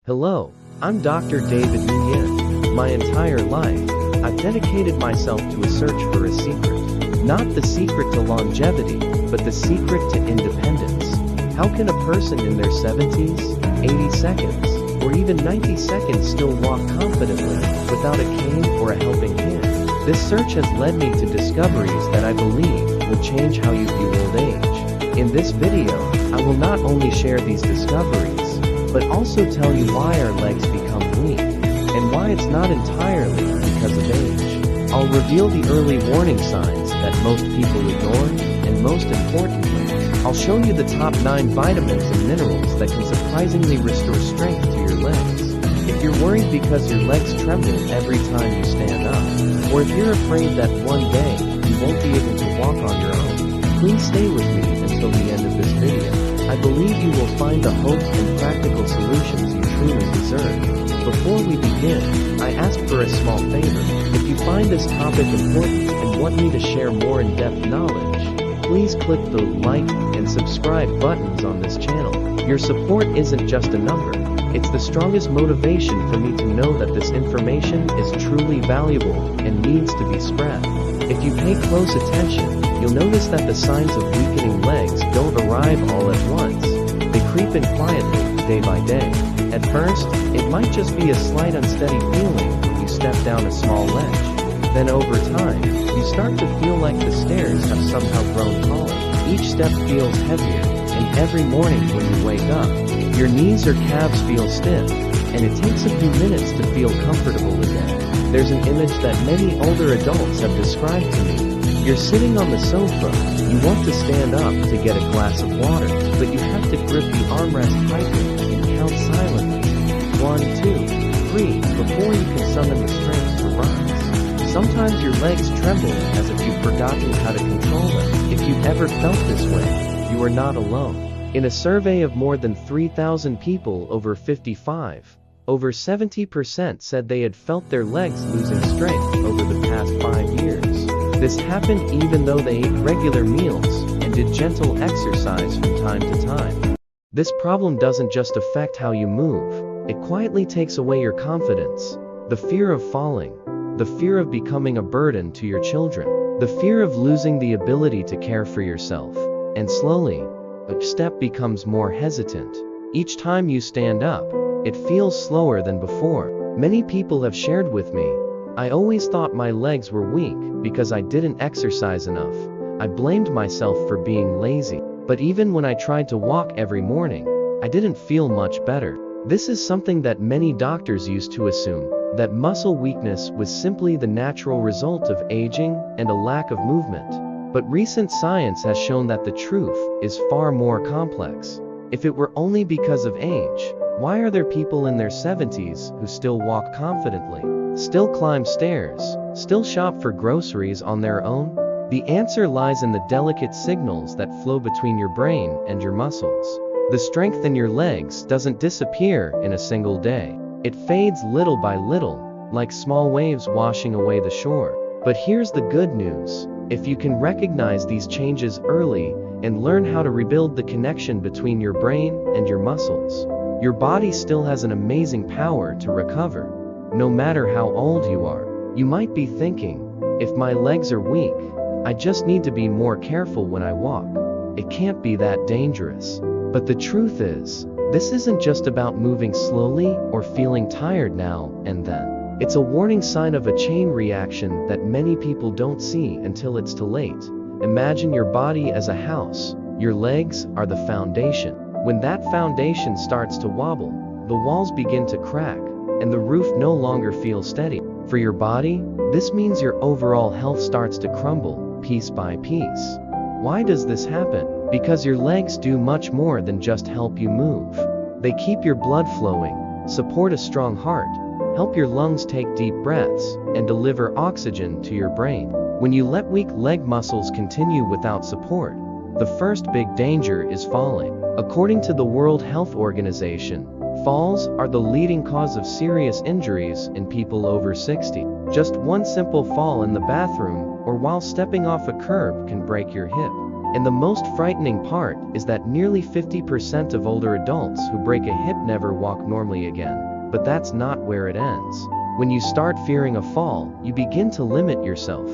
Hello, I'm Dr. David Nguyen. My entire life, I've dedicated myself to a search for a secret. Not the secret to longevity, but the secret to independence. How can a person in their 70s, 80 seconds, or even 90 seconds still walk confidently, without a cane or a helping hand? This search has led me to discoveries that I believe will change how you view old age. In this video, I will not only share these discoveries, but also tell you why our legs become weak, and why it's not entirely because of age. I'll reveal the early warning signs that most people ignore, and most importantly, I'll show you the top 9 vitamins and minerals that can surprisingly restore strength to your legs. If you're worried because your legs tremble every time you stand up, or if you're afraid that one day you won't be able to walk on your own, please stay with me until the end of this video. I believe you will find the hope and practical solutions you truly deserve. Before we begin, I ask for a small favor. If you find this topic important and want me to share more in-depth knowledge, please click the like and subscribe buttons on this channel. Your support isn't just a number, it's the strongest motivation for me to know that this information is truly valuable and needs to be spread. If you pay close attention, you'll notice that the signs of weakening legs don't arrive all at once. They creep in quietly, day by day. At first, it might just be a slight unsteady feeling when you step down a small ledge. Then over time, you start to feel like the stairs have somehow grown taller. Each step feels heavier, and every morning when you wake up, your knees or calves feel stiff, and it takes a few minutes to feel comfortable again. There's an image that many older adults have described to me. You're sitting on the sofa, you want to stand up to get a glass of water, but you have to grip the armrest tightly and count silently. 1, 2, 3, before you can summon the strength to rise. Sometimes your legs tremble as if you've forgotten how to control them. If you've ever felt this way, you are not alone. In a survey of more than 3,000 people over 55, over 70% said they had felt their legs losing strength over the past 5 years. This happened even though they ate regular meals and did gentle exercise from time to time. This problem doesn't just affect how you move, it quietly takes away your confidence. The fear of falling, the fear of becoming a burden to your children, the fear of losing the ability to care for yourself. And slowly, each step becomes more hesitant. Each time you stand up, it feels slower than before. Many people have shared with me, I always thought my legs were weak because I didn't exercise enough. I blamed myself for being lazy. But even when I tried to walk every morning, I didn't feel much better. This is something that many doctors used to assume, that muscle weakness was simply the natural result of aging and a lack of movement. But recent science has shown that the truth is far more complex. If it were only because of age, why are there people in their 70s who still walk confidently, still climb stairs, still shop for groceries on their own? The answer lies in the delicate signals that flow between your brain and your muscles. The strength in your legs doesn't disappear in a single day. It fades little by little, like small waves washing away the shore. But here's the good news. If you can recognize these changes early and learn how to rebuild the connection between your brain and your muscles, your body still has an amazing power to recover. No matter how old you are, you might be thinking, if my legs are weak, I just need to be more careful when I walk. It can't be that dangerous. But the truth is, this isn't just about moving slowly or feeling tired now and then. It's a warning sign of a chain reaction that many people don't see until it's too late. Imagine your body as a house. Your legs are the foundation. When that foundation starts to wobble, the walls begin to crack, and the roof no longer feels steady. For your body, this means your overall health starts to crumble, piece by piece. Why does this happen? Because your legs do much more than just help you move. They keep your blood flowing, support a strong heart, help your lungs take deep breaths, and deliver oxygen to your brain. When you let weak leg muscles continue without support, the first big danger is falling. According to the World Health Organization, falls are the leading cause of serious injuries in people over 60. Just one simple fall in the bathroom or while stepping off a curb can break your hip, And the most frightening part is that nearly 50% of older adults who break a hip never walk normally again. But that's not where it ends. When you start fearing a fall, you begin to limit yourself.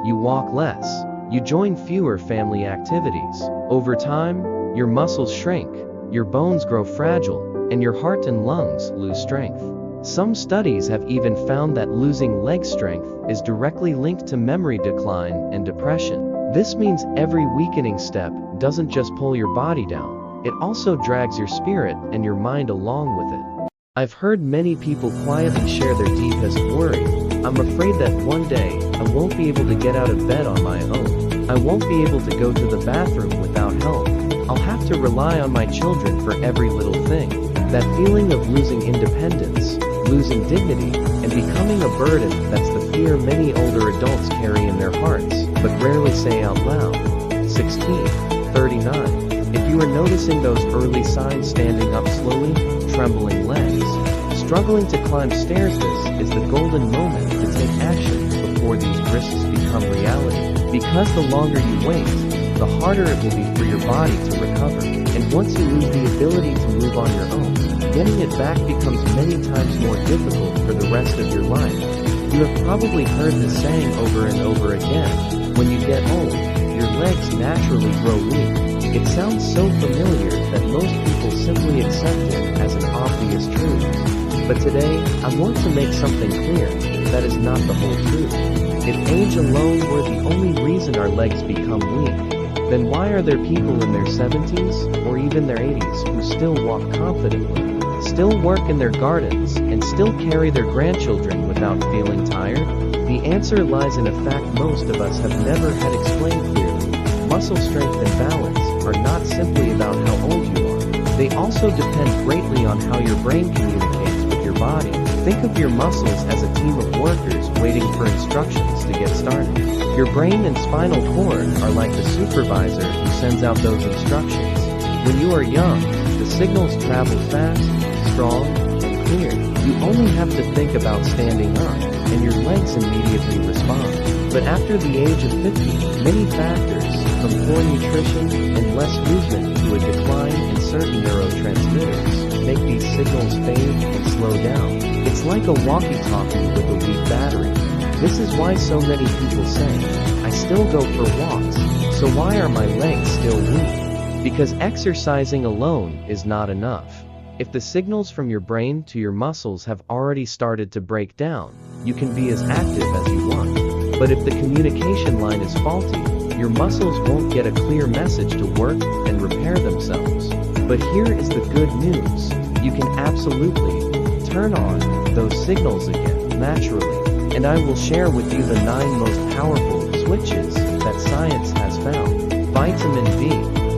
You walk less. You join fewer family activities. Over time, your muscles shrink, your bones grow fragile, and your heart and lungs lose strength. Some studies have even found that losing leg strength is directly linked to memory decline and depression. This means every weakening step doesn't just pull your body down, it also drags your spirit and your mind along with it. I've heard many people quietly share their deepest worry. I'm afraid that one day, I won't be able to get out of bed on my own. I won't be able to go to the bathroom without help. I'll have to rely on my children for every little thing. That feeling of losing independence, losing dignity, and becoming a burden, that's the fear many older adults carry in their hearts, but rarely say out loud. 16:39. If you are noticing those early signs, standing up slowly, trembling legs, struggling to climb stairs, this is the golden moment to take action before these risks become reality. Because the longer you wait, the harder it will be for your body to recover. And once you lose the ability to move on your own, getting it back becomes many times more difficult for the rest of your life. You have probably heard this saying over and over again: when you get old, your legs naturally grow weak. It sounds so familiar that most people simply accept it as an obvious truth. But today, I want to make something clear: that is not the whole truth. If age alone were the only reason our legs become weak, then why are there people in their 70s, or even their 80s, who still walk confidently, still work in their gardens, and still carry their grandchildren without feeling tired? The answer lies in a fact most of us have never had explained clearly. Muscle strength and balance are not simply about how old you are. They also depend greatly on how your brain communicates with your body. Think of your muscles as a team of workers waiting for instructions to get started. Your brain and spinal cord are like the supervisor who sends out those instructions. When you are young, the signals travel fast, strong, and clear. You only have to think about standing up, and your legs immediately respond. But after the age of 50, many factors, from poor nutrition and less movement to a decline in certain neurotransmitters, make these signals fade and slow down. It's like a walkie-talkie with a weak battery. This is why so many people say, I still go for walks, so why are my legs still weak? Because exercising alone is not enough. If the signals from your brain to your muscles have already started to break down, you can be as active as you want. But if the communication line is faulty, your muscles won't get a clear message to work and repair themselves. But here is the good news: you can absolutely turn on those signals again, naturally. And I will share with you the 9 most powerful switches that science has found. Vitamin D,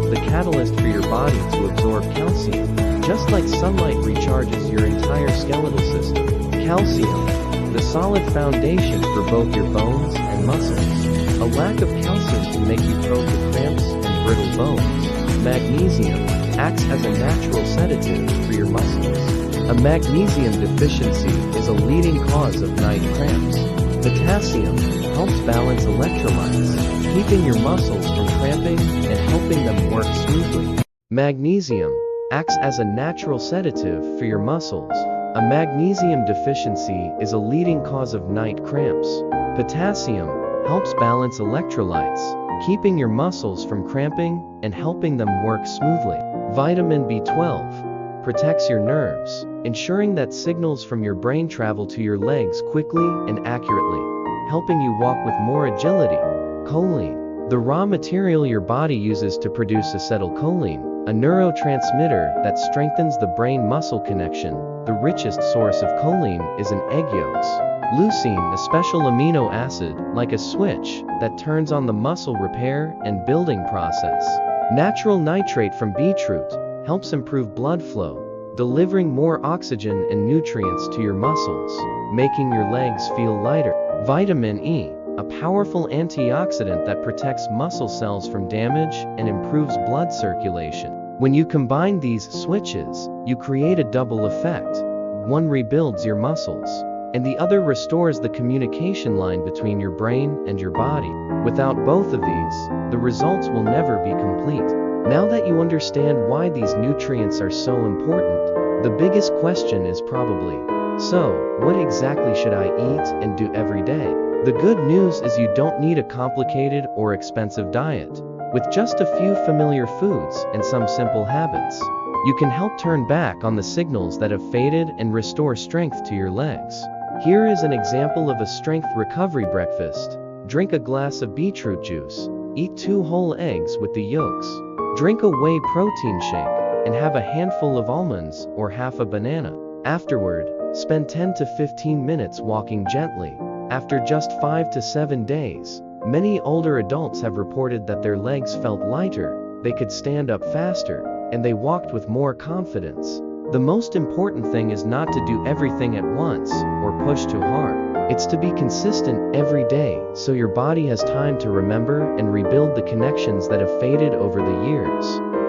the catalyst for your body to absorb calcium, just like sunlight recharges your entire skeletal system. Calcium, the solid foundation for both your bones and muscles. A lack of calcium can make you prone to cramps and brittle bones. Magnesium acts as a natural sedative for your muscles. A magnesium deficiency is a leading cause of night cramps. Potassium helps balance electrolytes, keeping your muscles from cramping and helping them work smoothly. Magnesium acts as a natural sedative for your muscles. A magnesium deficiency is a leading cause of night cramps. Potassium helps balance electrolytes, keeping your muscles from cramping and helping them work smoothly. Vitamin B12 protects your nerves, ensuring that signals from your brain travel to your legs quickly and accurately, helping you walk with more agility. Choline, the raw material your body uses to produce acetylcholine, a neurotransmitter that strengthens the brain-muscle connection. The richest source of choline is in egg yolks. Leucine, a special amino acid, like a switch, that turns on the muscle repair and building process. Natural nitrate from beetroot helps improve blood flow, delivering more oxygen and nutrients to your muscles, making your legs feel lighter. Vitamin E, a powerful antioxidant that protects muscle cells from damage and improves blood circulation. When you combine these switches, you create a double effect. One rebuilds your muscles, and the other restores the communication line between your brain and your body. Without both of these, the results will never be complete. Now that you understand why these nutrients are so important, the biggest question is probably, so, what exactly should I eat and do every day? The good news is you don't need a complicated or expensive diet. With just a few familiar foods and some simple habits, you can help turn back on the signals that have faded and restore strength to your legs. Here is an example of a strength recovery breakfast. Drink a glass of beetroot juice. Eat 2 whole eggs with the yolks. Drink a whey protein shake, and have a handful of almonds or half a banana. Afterward, spend 10 to 15 minutes walking gently. After just 5 to 7 days, many older adults have reported that their legs felt lighter, they could stand up faster, and they walked with more confidence. The most important thing is not to do everything at once or push too hard. It's to be consistent every day so your body has time to remember and rebuild the connections that have faded over the years.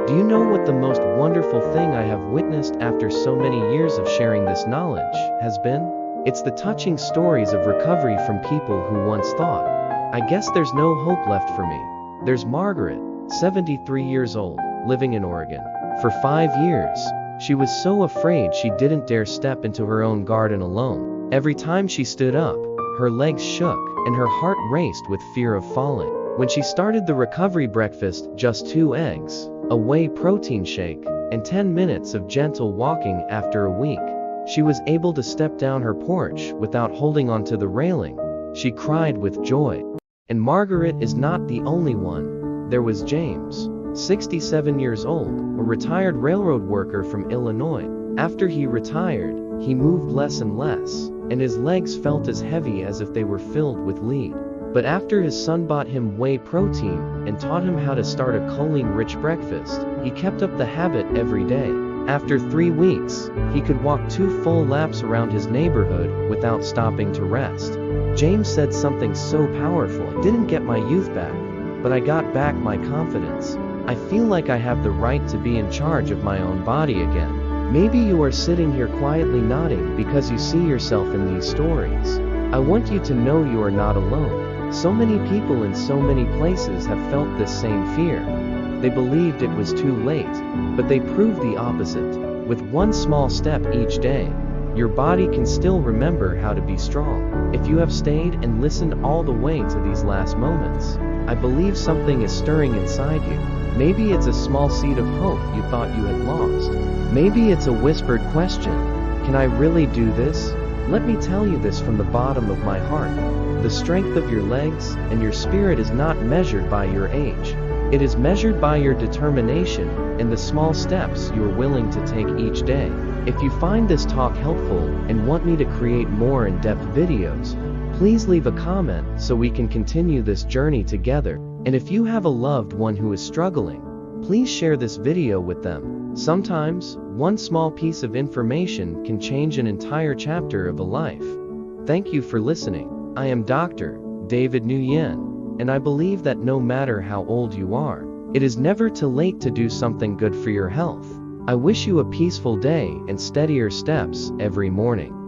Do you know what the most wonderful thing I have witnessed after so many years of sharing this knowledge has been? It's the touching stories of recovery from people who once thought, I guess there's no hope left for me. There's Margaret, 73 years old, living in Oregon. For 5 years, she was so afraid she didn't dare step into her own garden alone. Every time she stood up, her legs shook, and her heart raced with fear of falling. When she started the recovery breakfast, just 2 eggs, a whey protein shake, and 10 minutes of gentle walking after a week, she was able to step down her porch without holding onto the railing. She cried with joy. And Margaret is not the only one. There was James, 67 years old, a retired railroad worker from Illinois. After he retired, he moved less and less, and his legs felt as heavy as if they were filled with lead. But after his son bought him whey protein and taught him how to start a choline-rich breakfast, he kept up the habit every day. After 3 weeks, he could walk 2 full laps around his neighborhood without stopping to rest. James said something so powerful. I didn't get my youth back, but I got back my confidence. I feel like I have the right to be in charge of my own body again. Maybe you are sitting here quietly nodding because you see yourself in these stories. I want you to know you are not alone. So many people in so many places have felt this same fear. They believed it was too late, but they proved the opposite. With 1 small step each day, your body can still remember how to be strong. If you have stayed and listened all the way to these last moments, I believe something is stirring inside you. Maybe it's a small seed of hope you thought you had lost. Maybe it's a whispered question. Can I really do this? Let me tell you this from the bottom of my heart. The strength of your legs and your spirit is not measured by your age. It is measured by your determination and the small steps you are willing to take each day. If you find this talk helpful and want me to create more in-depth videos, please leave a comment so we can continue this journey together. And if you have a loved one who is struggling, please share this video with them. Sometimes, one small piece of information can change an entire chapter of a life. Thank you for listening. I am Dr. David Nguyen. And I believe that no matter how old you are, it is never too late to do something good for your health. I wish you a peaceful day and steadier steps every morning.